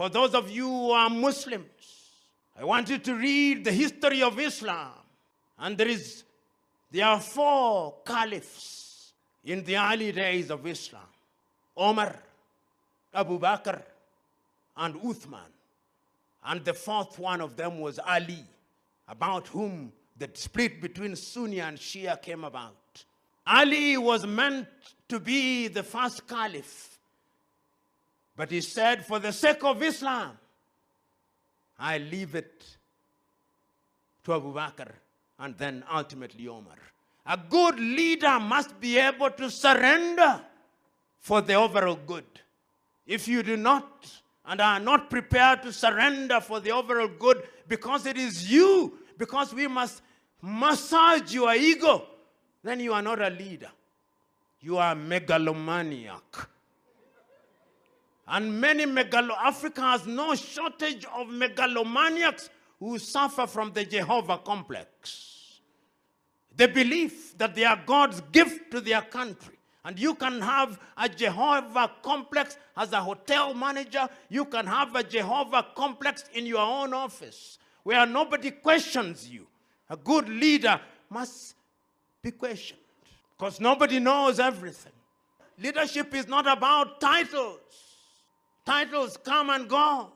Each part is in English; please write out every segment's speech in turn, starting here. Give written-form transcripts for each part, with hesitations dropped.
For those of you who are Muslims, I want you to read the history of Islam. And there are 4 caliphs in the early days of Islam: Omar, Abu Bakr, and Uthman. And the 4th one of them was Ali, about whom the split between Sunni and Shia came about. Ali was meant to be the first caliph, but he said, for the sake of Islam, I leave it to Abu Bakr and then ultimately Omar. A good leader must be able to surrender for the overall good. If you do not and are not prepared to surrender for the overall good because it is you, because we must massage your ego, then you are not a leader. You are a megalomaniac. And Africa has no shortage of megalomaniacs who suffer from the Jehovah complex. The belief that they are God's gift to their country. And you can have a Jehovah complex as a hotel manager. You can have a Jehovah complex in your own office where nobody questions you. A good leader must be questioned because nobody knows everything. Leadership is not about titles. Titles come and go.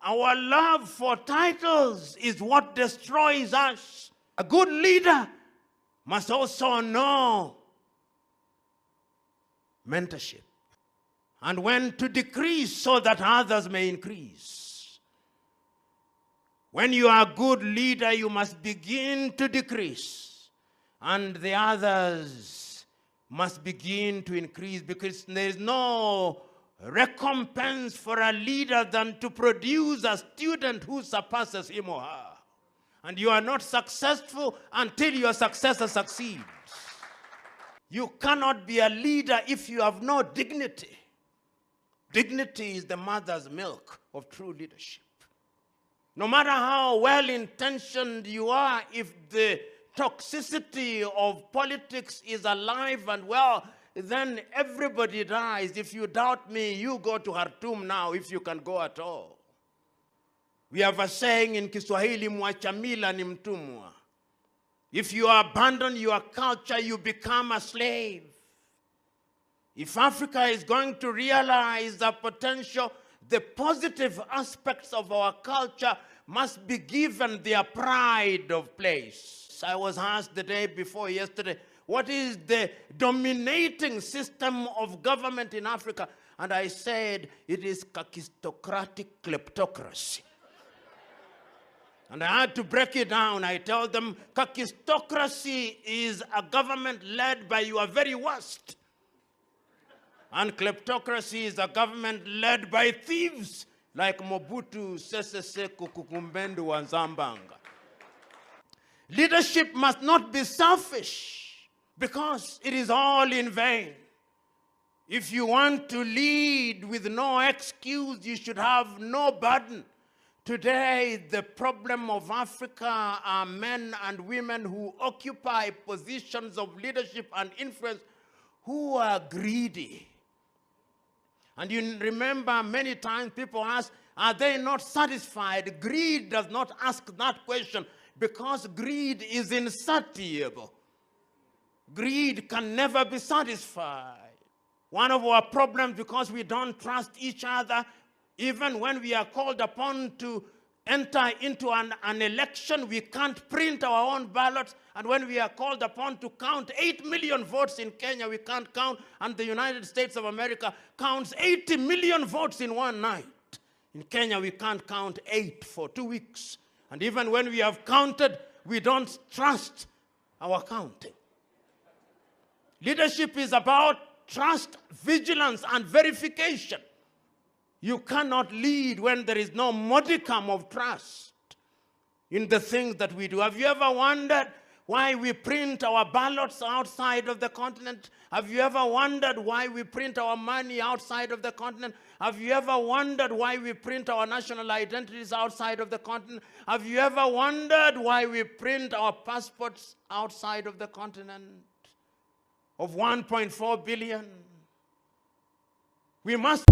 Our love for titles is what destroys us. A good leader must also know mentorship and when to decrease so that others may increase. When you are a good leader, you must begin to decrease and the others must begin to increase, because there is no recompense for a leader than to produce a student who surpasses him or her. And you are not successful until your successor succeeds. You cannot be a leader if you have no dignity. Dignity is the mother's milk of true leadership. No matter how well-intentioned you are, if the toxicity of politics is alive and well, then everybody dies. If you doubt me, you go to Khartoum now, if you can go at all. We have a saying in Kiswahili, mwacha mila ni mtumwa. If you abandon your culture, you become a slave. If Africa is going to realize the potential, the positive aspects of our culture must be given their pride of place. I was asked the day before yesterday, what is the dominating system of government in Africa? And I said, it is kakistocratic kleptocracy. And I had to break it down. I tell them, kakistocracy is a government led by your very worst. And kleptocracy is a government led by thieves like Mobutu Sese Seko Kukumbendu Wanzambanga. Leadership must not be selfish because it is all in vain. If you want to lead with no excuse, you should have no burden. Today, the problem of Africa are men and women who occupy positions of leadership and influence who are greedy. And you remember many times people ask, are they not satisfied? Greed does not ask that question because greed is insatiable. Greed can never be satisfied. One of our problems, because we don't trust each other, even when we are called upon to enter into an election, we can't print our own ballots. And when we are called upon to count 8 million votes in Kenya, we can't count. And the United States of America counts 80 million votes in one night. In Kenya, we can't count 8 for 2 weeks. And even when we have counted, we don't trust our counting. Leadership is about trust, vigilance, and verification. You cannot lead when there is no modicum of trust in the things that we do. Have you ever wondered why we print our ballots outside of the continent? Have you ever wondered why we print our money outside of the continent? Have you ever wondered why we print our national identities outside of the continent? Have you ever wondered why we print our passports outside of the continent of 1.4 billion? We must